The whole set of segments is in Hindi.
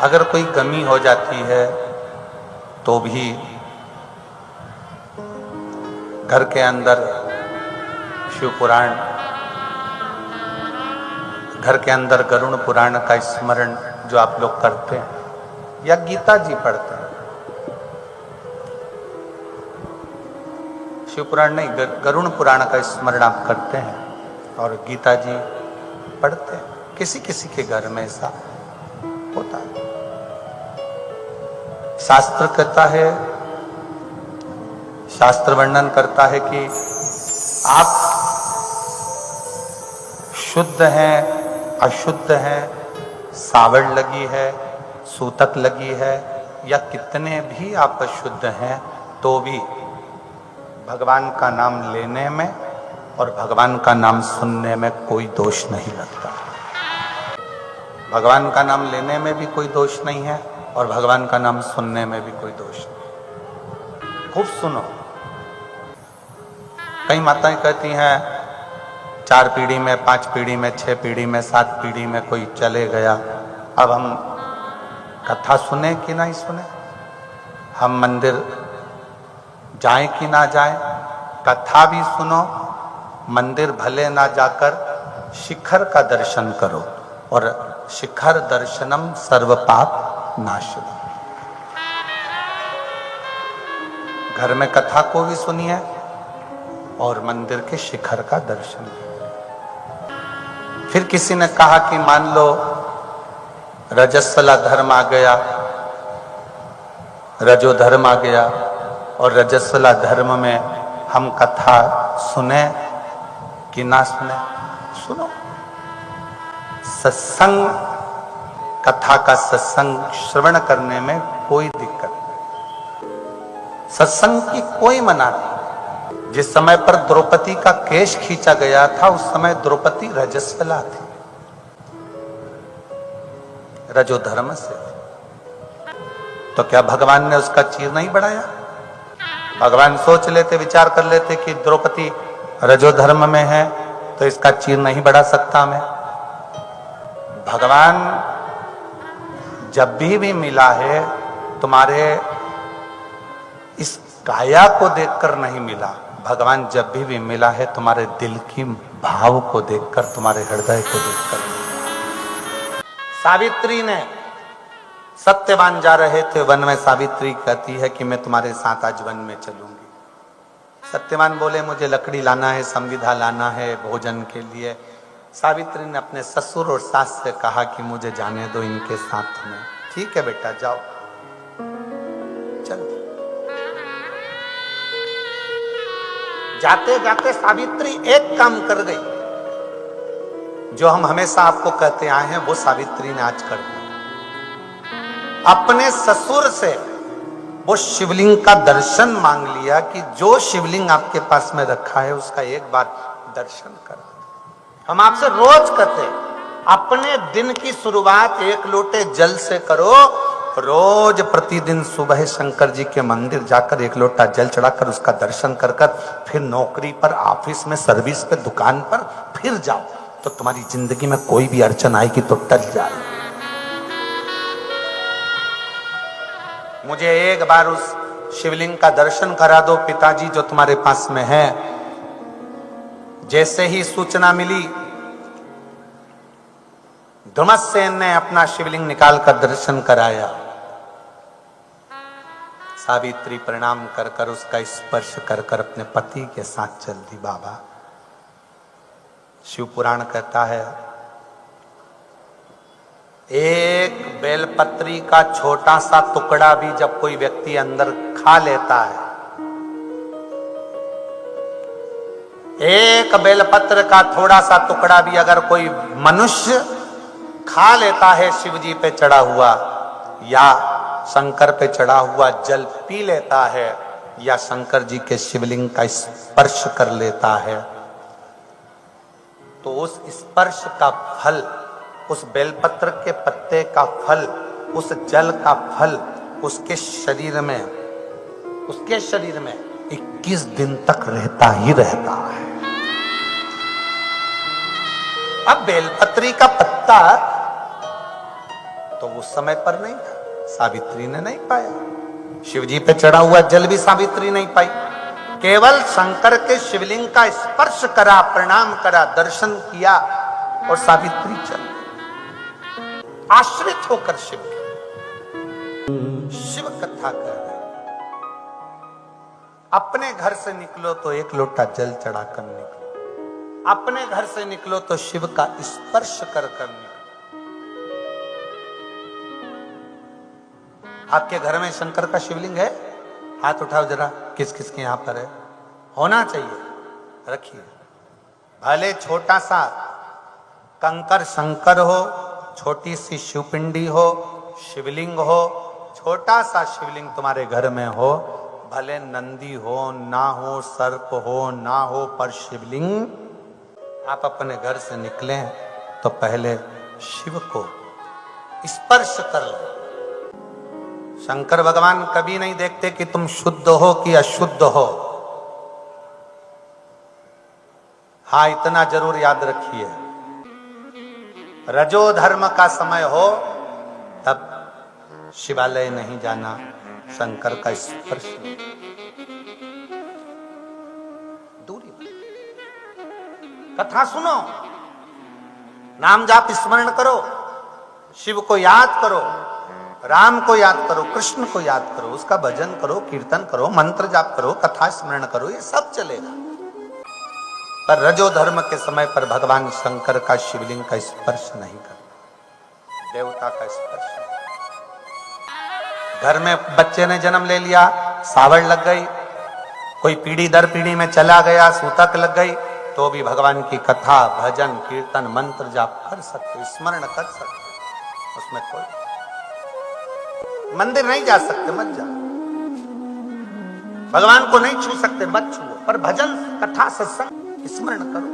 अगर कोई कमी हो जाती है तो भी घर के अंदर शिव पुराण, घर के अंदर गरुड़ पुराण का स्मरण जो आप लोग करते हैं या गीता जी पढ़ते हैं, शिव पुराण नहीं गरुड़ पुराण का स्मरण आप करते हैं और गीता जी पढ़ते हैं, किसी किसी के घर में ऐसा होता है। शास्त्र कहता है, शास्त्र वर्णन करता है कि आप शुद्ध हैं, अशुद्ध हैं, सावड़ लगी है, सूतक लगी है या कितने भी आप अशुद्ध हैं तो भी भगवान का नाम लेने में और भगवान का नाम सुनने में कोई दोष नहीं लगता। भगवान का नाम लेने में भी कोई दोष नहीं है और भगवान का नाम सुनने में भी कोई दोष नहीं। खूब सुनो। कई माताएं कहती हैं 4 पीढ़ी में, 5 पीढ़ी में, 6 पीढ़ी में, 7 पीढ़ी में कोई चले गया, अब हम कथा सुने कि नहीं सुने, हम मंदिर जाएं कि ना जाएं, कथा भी सुनो, मंदिर भले ना जाकर शिखर का दर्शन करो और शिखर दर्शनम सर्व पाप नाशनम। घर में कथा को भी सुनिए और मंदिर के शिखर का दर्शन। फिर किसी ने कहा कि मान लो रजस्वला धर्म आ गया, रजो धर्म आ गया और रजस्वला धर्म में हम कथा सुने कि ना सुने, सुनो। सत्संग, कथा का सत्संग श्रवण करने में कोई दिक्कत नहीं, सत्संग की कोई मना नहीं। जिस समय पर द्रौपदी का केश खींचा गया था उस समय द्रौपदी रजस्वला थी, रजो धर्म से। तो क्या भगवान ने उसका चीर नहीं बढ़ाया? भगवान सोच लेते, विचार कर लेते कि द्रौपदी रजो धर्म में है तो इसका चीर नहीं बढ़ा सकता मैं। भगवान जब भी मिला है तुम्हारे इस काया को देखकर नहीं मिला, भगवान जब भी मिला है तुम्हारे दिल की भाव को देखकर, तुम्हारे हृदय को देखकर। सावित्री ने, सत्यवान जा रहे थे वन में, सावित्री कहती है कि मैं तुम्हारे साथ आज वन में चलूंगी। सत्यवान बोले मुझे लकड़ी लाना है, संविधा लाना है भोजन के लिए। सावित्री ने अपने ससुर और सास से कहा कि मुझे जाने दो इनके साथ में। ठीक है बेटा जाओ, चल। जाते जाते सावित्री एक काम कर गई जो हम हमेशा आपको कहते आए हैं, वो सावित्री ने आज कर दिया। अपने ससुर से वो शिवलिंग का दर्शन मांग लिया कि जो शिवलिंग आपके पास में रखा है उसका एक बार दर्शन कर। हम आपसे रोज कहते हैं अपने दिन की शुरुआत 1 लोटे जल से करो। रोज प्रतिदिन सुबह शंकर जी के मंदिर जाकर 1 लोटा जल चढ़ाकर उसका दर्शन कर कर फिर नौकरी पर, ऑफिस में, सर्विस पे, दुकान पर फिर जाओ तो तुम्हारी जिंदगी में कोई भी अड़चन आएगी तो टल जाए। मुझे एक बार उस शिवलिंग का दर्शन करा दो पिताजी जो तुम्हारे पास में है। जैसे ही सूचना मिली धुमसेन ने अपना शिवलिंग निकालकर दर्शन कराया। सावित्री प्रणाम कर कर उसका स्पर्श कर कर अपने पति के साथ चल दी। बाबा, शिव पुराण कहता है एक बेलपत्री का छोटा सा टुकड़ा भी जब कोई व्यक्ति अंदर खा लेता है, एक बेलपत्र का थोड़ा सा टुकड़ा भी अगर कोई मनुष्य खा लेता है, शिव जी पे चढ़ा हुआ या शंकर पे चढ़ा हुआ जल पी लेता है या शंकर जी के शिवलिंग का स्पर्श कर लेता है, तो उस स्पर्श का फल, उस बेलपत्र के पत्ते का फल, उस जल का फल उसके शरीर में 21 दिन तक रहता ही रहता है। अब बेलपत्री का पत्ता तो उस समय पर नहीं था, सावित्री ने नहीं पाया। शिव जी पे चढ़ा हुआ जल भी सावित्री नहीं पाई, केवल शंकर के शिवलिंग का स्पर्श करा, प्रणाम करा, दर्शन किया और सावित्री चल आश्रित होकर शिव कथा कर रहे। अपने घर से निकलो तो एक लोटा जल चढ़ाकर निकलो, अपने घर से निकलो तो शिव का स्पर्श कर निकलो। आपके घर में शंकर का शिवलिंग है? हाथ उठाओ जरा, किस किस के यहां पर है? होना चाहिए, रखिए। भले छोटा सा कंकर शंकर हो, छोटी सी शिवपिंडी हो, शिवलिंग हो, छोटा सा शिवलिंग तुम्हारे घर में हो, भले नंदी हो ना हो, सर्प हो ना हो, पर शिवलिंग आप अपने घर से निकले तो पहले शिव को स्पर्श कर लो। शंकर भगवान कभी नहीं देखते कि तुम शुद्ध हो कि अशुद्ध हो। हाँ, इतना जरूर याद रखिए, रजो धर्म का समय हो तब शिवालय नहीं जाना, शंकर का स्पर्श दूरी। कथा सुनो, नाम जाप स्मरण करो, शिव को याद करो, राम को याद करो, कृष्ण को याद करो, उसका भजन करो, कीर्तन करो, मंत्र जाप करो, कथा स्मरण करो, ये सब चलेगा। पर रजो धर्म के समय पर भगवान शंकर का शिवलिंग का स्पर्श नहीं करना, देवता का स्पर्श। घर में बच्चे ने जन्म ले लिया, सावड़ लग गई, कोई पीढ़ी दर पीढ़ी में चला गया, सूतक लग गई, तो भी भगवान की कथा, भजन, कीर्तन, मंत्र जाप कर सकते, स्मरण कर सकते, उसमें कोई। मंदिर नहीं जा सकते, मत जाओ। भगवान को नहीं छू सकते, मत छुओ, पर भजन, कथा, सत्संग स्मरण करो,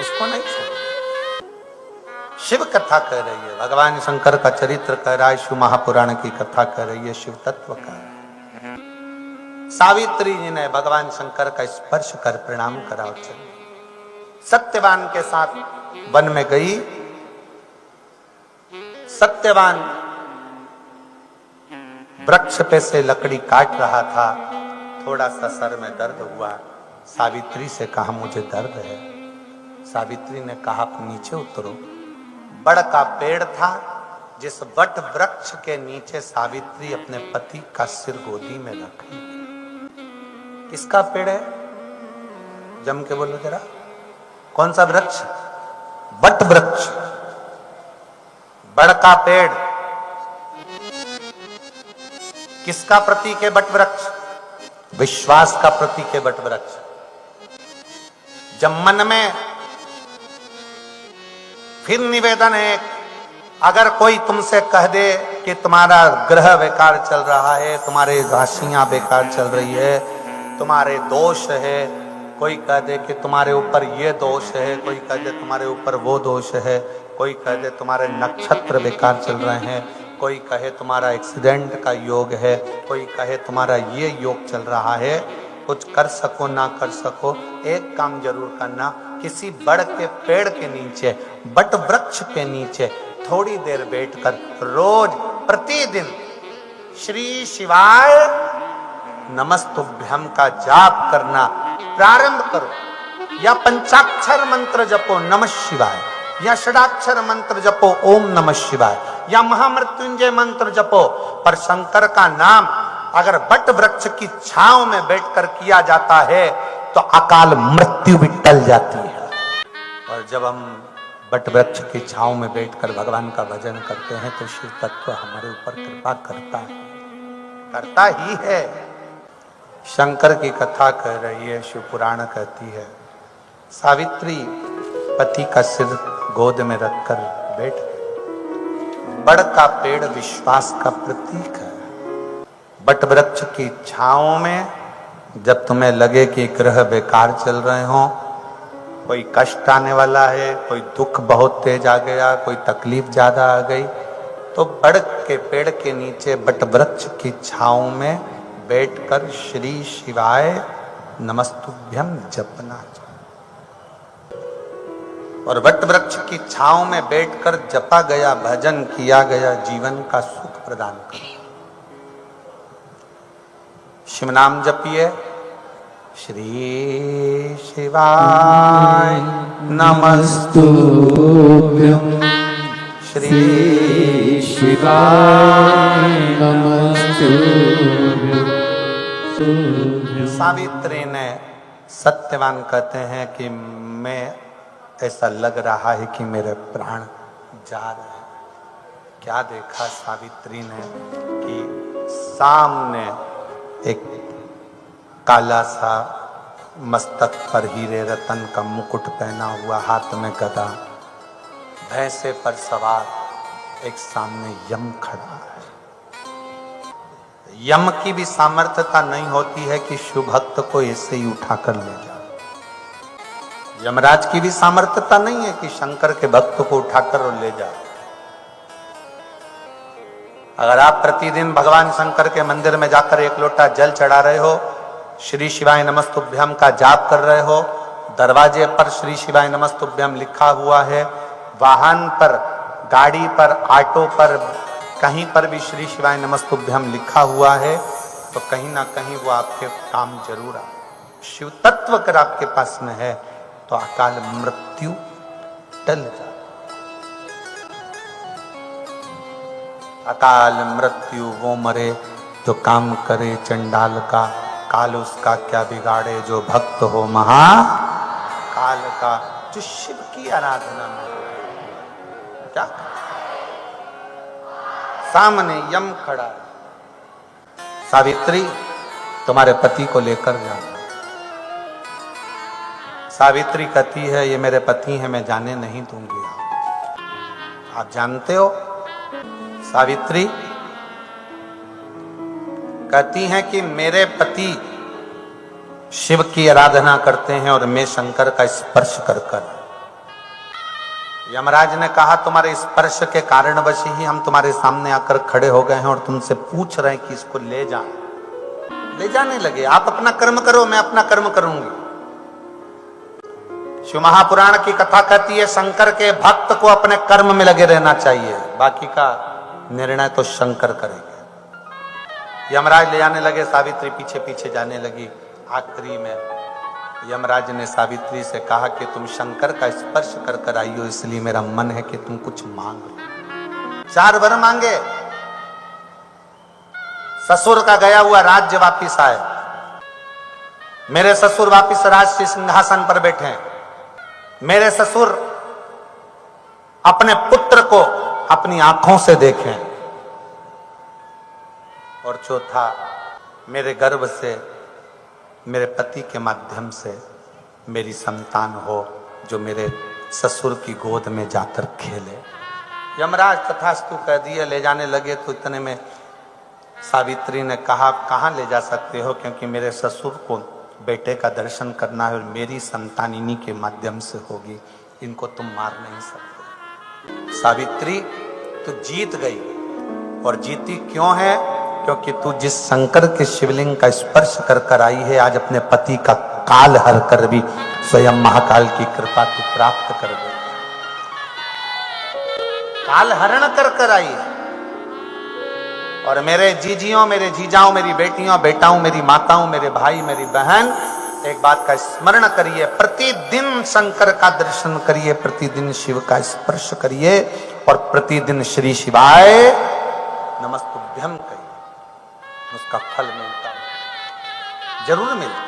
उसको नहीं छू। शिव कथा कह रही है, भगवान शंकर का चरित्र कह रहा है, शिव महापुराण की कथा कह रही है, शिव तत्व का। सावित्री जी ने भगवान शंकर का स्पर्श कर प्रणाम करा। सत्यवान के साथ वन में गई। सत्यवान वृक्ष पे से लकड़ी काट रहा था, थोड़ा सा सर में दर्द हुआ, सावित्री से कहा मुझे दर्द है। सावित्री ने कहा आप नीचे उतरो। बड़ का पेड़ था, जिस वट वृक्ष के नीचे सावित्री अपने पति का सिर गोदी में रखी। किसका पेड़ है? जम के बोलो जरा, कौन सा वृक्ष? वट वृक्ष, बड़ का पेड़। किसका प्रतीक है वट वृक्ष? विश्वास का प्रतीक है वट वृक्ष। जब मन में फिर निवेदन है, अगर कोई तुमसे कह दे कि तुम्हारा ग्रह बेकार चल रहा है, तुम्हारे राशियां बेकार चल रही है, तुम्हारे दोष है, कोई कह दे कि तुम्हारे ऊपर ये दोष है, कोई कह दे तुम्हारे ऊपर वो दोष है, कोई कह दे तुम्हारे नक्षत्र बेकार चल रहे हैं, कोई कहे तुम्हारा एक्सीडेंट का योग है, कोई कहे तुम्हारा ये योग चल रहा है, कुछ कर सको ना कर सको, एक काम जरूर करना, किसी बड़ के पेड़ के नीचे, बट वृक्ष के नीचे थोड़ी देर बैठकर रोज प्रतिदिन श्री शिवाय नमस्तुभ्यम का जाप करना प्रारंभ करो, या पंचाक्षर मंत्र जपो नमः शिवाय, या षडाक्षर मंत्र जपो ओम नमः शिवाय, या महामृत्युंजय मंत्र जपो। पर शंकर का नाम अगर बट वृक्ष की छांव में बैठकर किया जाता है तो अकाल मृत्यु भी टल जाती है। और जब हम बट वृक्ष की छांव में बैठकर भगवान का भजन करते हैं तो शिव तत्व हमारे ऊपर कृपा करता है, करता ही है। शंकर की कथा कह रही है, शिव पुराण कहती है, सावित्री पति का सिर गोद में रखकर बैठ गई। बड़ का पेड़ विश्वास का प्रतीक है। बट वृक्ष की छांव में जब तुम्हें लगे कि ग्रह बेकार चल रहे हो, कोई कष्ट आने वाला है, कोई दुख बहुत तेज आ गया, कोई तकलीफ ज्यादा आ गई, तो बड़ के पेड़ के नीचे बट वृक्ष की छांव में बैठकर श्री शिवाय नमस्तुभ्यम जपना। और वट वृक्ष की छांव में बैठकर जपा गया भजन किया गया जीवन का सुख प्रदान करो। शिव नाम जपिए। श्री शिवाय नमस्तुभ्यं। श्री शिवाय नमस्तुभ्यं। सावित्री ने सत्यवान कहते हैं कि मैं ऐसा लग रहा है कि मेरे प्राण जा रहे हैं। क्या देखा सावित्री ने कि सामने एक काला सा मस्तक पर हीरे रतन का मुकुट पहना हुआ, हाथ में गदा, भैंसे पर सवार एक सामने यम खड़ा है। यम की भी सामर्थ्यता नहीं होती है कि शिव भक्त को ऐसे ही उठाकर ले जाए। यमराज की भी सामर्थ्यता नहीं है कि शंकर के भक्त को उठाकर और ले जाए। अगर आप प्रतिदिन भगवान शंकर के मंदिर में जाकर एक लोटा जल चढ़ा रहे हो, श्री शिवाय नमस्तुभ्यम का जाप कर रहे हो, दरवाजे पर श्री शिवाय नमस्तुभ्यम लिखा हुआ है, वाहन पर, गाड़ी पर, ऑटो पर, कहीं पर भी श्री शिवाय नमस्तुभ्यम लिखा हुआ है, तो कहीं ना कहीं वो आपके काम जरूर आ। शिव तत्व अगर आपके पास में है तो अकाल मृत्यु टल जाए। अकाल मृत्यु वो मरे जो काम करे चंडाल का, काल उसका क्या बिगाड़े जो भक्त हो महाकाल का। जो शिव की आराधना में क्या सामने यम खड़ा है। सावित्री तुम्हारे पति को लेकर जाओ। सावित्री कहती है ये मेरे पति हैं, मैं जाने नहीं दूंगी। आप जानते हो सावित्री कहती हैं कि मेरे पति शिव की आराधना करते हैं और मैं शंकर का स्पर्श कर कर। यमराज ने कहा तुम्हारे स्पर्श के कारणवश ही हम तुम्हारे सामने आकर खड़े हो गए हैं और तुमसे पूछ रहे हैं कि इसको ले जाएं। ले जाने लगे। आप अपना कर्म करो, मैं अपना कर्म करूंगी। शिव महापुराण की कथा कहती है शंकर के भक्त को अपने कर्म में लगे रहना चाहिए, बाकी का निर्णय तो शंकर करेंगे। यमराज ले जाने लगे, सावित्री पीछे पीछे जाने लगी। आखिरी में यमराज ने सावित्री से कहा कि तुम शंकर का स्पर्श कर कर आई हो, इसलिए मेरा मन है कि तुम कुछ मांग लो। 4 वर मांगे। ससुर का गया हुआ राज्य वापिस आए। मेरे ससुर वापिस राज के सिंहासन पर बैठे हैं। मेरे ससुर अपने पुत्र को अपनी आंखों से देखें। और चौथा, मेरे गर्भ से मेरे पति के माध्यम से मेरी संतान हो जो मेरे ससुर की गोद में जाकर खेले। यमराज तथास्तु कह दिए। ले जाने लगे तो इतने में सावित्री ने कहा कहाँ ले जा सकते हो, क्योंकि मेरे ससुर को बेटे का दर्शन करना है और मेरी संतान इन्हीं के माध्यम से होगी, इनको तुम मार नहीं सकते। सावित्री तू जीत गई। और जीती क्यों है? क्योंकि तू जिस शंकर के शिवलिंग का स्पर्श कर कर आई है, आज अपने पति का काल हर कर भी स्वयं महाकाल की कृपा तू प्राप्त कर गई। काल हरण कर कर आई है। और मेरे जीजियों, मेरे जीजाओं, मेरी बेटियों, बेटाओं, मेरी माताओं, मेरे भाई, मेरी बहन, एक बात का स्मरण करिए, प्रतिदिन शंकर का दर्शन करिए, प्रतिदिन शिव का स्पर्श करिए और प्रतिदिन श्री शिवाय नमस्तुभ्यम कहिए। उसका फल मिलता है, जरूर मिलता है।